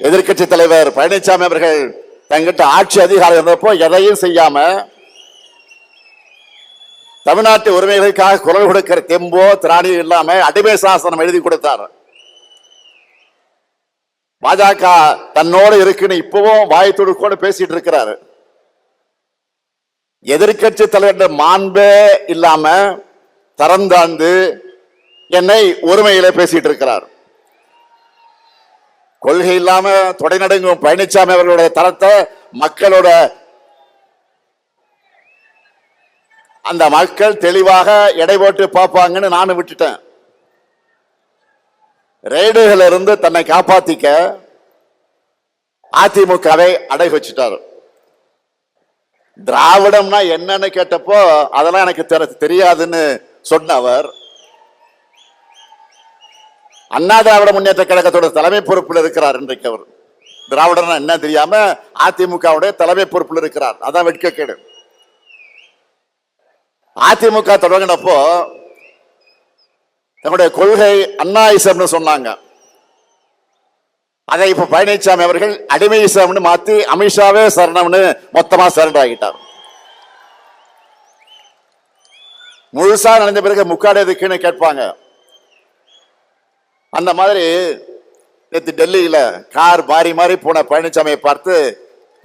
எதிர்கட்சி தலைவர் பழனிசாமி அவர்கள் தங்கிட்ட ஆட்சி அதிகாரம் இருந்தப்போ எதையும் செய்யாம தமிழ்நாட்டு உரிமைகளுக்காக குரல் கொடுக்கிற தெம்போ திராணியும் இல்லாம அடிமை சாசனம் எழுதி கொடுத்தார். பாஜக தன்னோடு இருக்குன்னு இப்பவும் வாய் துடுக்கோடு பேசிட்டு இருக்கிறாரு. எதிர்கட்சி தலைவர் மாண்பே இல்லாம தரம் தாழ்ந்து என்னை உரிமையில பேசிட்டு இருக்கிறார். கொள்கை இல்லாம தொடை நடுங்கும் பழனிசாமி அவர்களுடைய தரத்தை மக்களோட அந்த மக்கள் தெளிவாக எடை போட்டு பார்ப்பாங்கன்னு நானும் விட்டுட்டேன். ரெய்டுகள் இருந்து தன்னை காப்பாத்திக்க அதிமுகவை அடை வச்சுட்டார். திராவிடம்னா என்னன்னு கேட்டப்போ அதெல்லாம் எனக்கு தெரியாதுன்னு சொன்ன அவர் அண்ணா திராவிட முன்னேற்ற கழகத்தோட தலைமை பொறுப்பில் இருக்கிறார். இன்றைக்கு அவர் திராவிடம்னா என்ன தெரியாம அதிமுகவுடைய தலைமை பொறுப்பில் இருக்கிறார். அதான் வெட்கக்கேடு. அதிமுக தொடங்கினப்போ தன்னுடைய கொள்கை அண்ணாயிசம்னு சொன்னாங்க. அதை இப்ப பழனிசாமி அவர்கள் அடிமையிசம்னு மாத்தி அமித்ஷாவே சரணம்னு மொத்தமா சரண்டர் ஆகிட்டார். முழுசா நடந்த பிறகு முக்காடு எதுக்குன்னு கேட்பாங்க. அந்த மாதிரி நேற்று டெல்லியில கார் மாறி மாறி போன பழனிசாமியை பார்த்து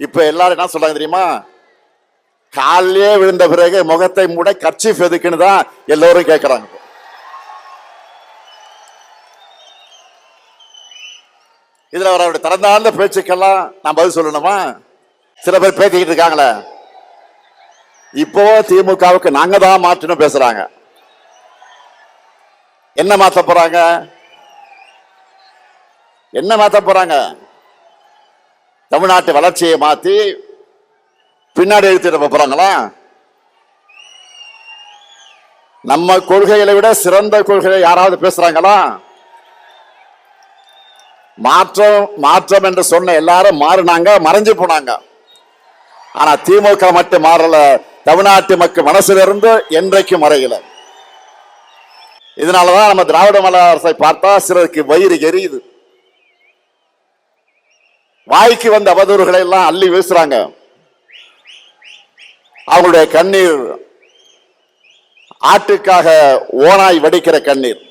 இப்ப எல்லாரும் என்ன சொல்றாங்க தெரியுமா? காலையே விழுந்த பிறகு முகத்தை மூட கர்ச்சீஃப் எதுக்குன்னு தான் எல்லோரும் கேட்கிறாங்க. இதுல அவருடைய திறந்தாழ்ந்த பேச்சுக்கெல்லாம் நான் பதில் சொல்லணுமா? சில பேர் பேசிக்கிட்டு இருக்காங்களே, இப்போ திமுகவுக்கு நாங்க தான் மாற்றணும் பேசுறாங்க. என்ன மாத்த போறாங்க? என்ன மாத்த போறாங்க? தமிழ்நாட்டு வளர்ச்சியை மாத்தி பின்னாடி எழுத்திட போறாங்களா? நம்ம கொள்கைகளை விட சிறந்த கொள்கையை யாராவது பேசுறாங்களா? மாற்றம் மாற்றம் என்று சொன்ன எல்லாரும் மாறினாங்க, மறைஞ்சு போனாங்க. ஆனா திமுக மட்டும் மாறல. தமிழ்நாட்டு மக்கள் மனசுல இருந்து என்றைக்கும் மறையல. இதனாலதான் நம்ம திராவிட மாடல் அரசை பார்த்தா சிலருக்கு வயிறு எரியுது. வாய்க்கு வந்த அவதூறுகளை எல்லாம் அள்ளி வீசுறாங்க. அவங்களுடைய கண்ணீர் ஆட்டுக்காக ஓனாய் வடிக்கிற கண்ணீர்.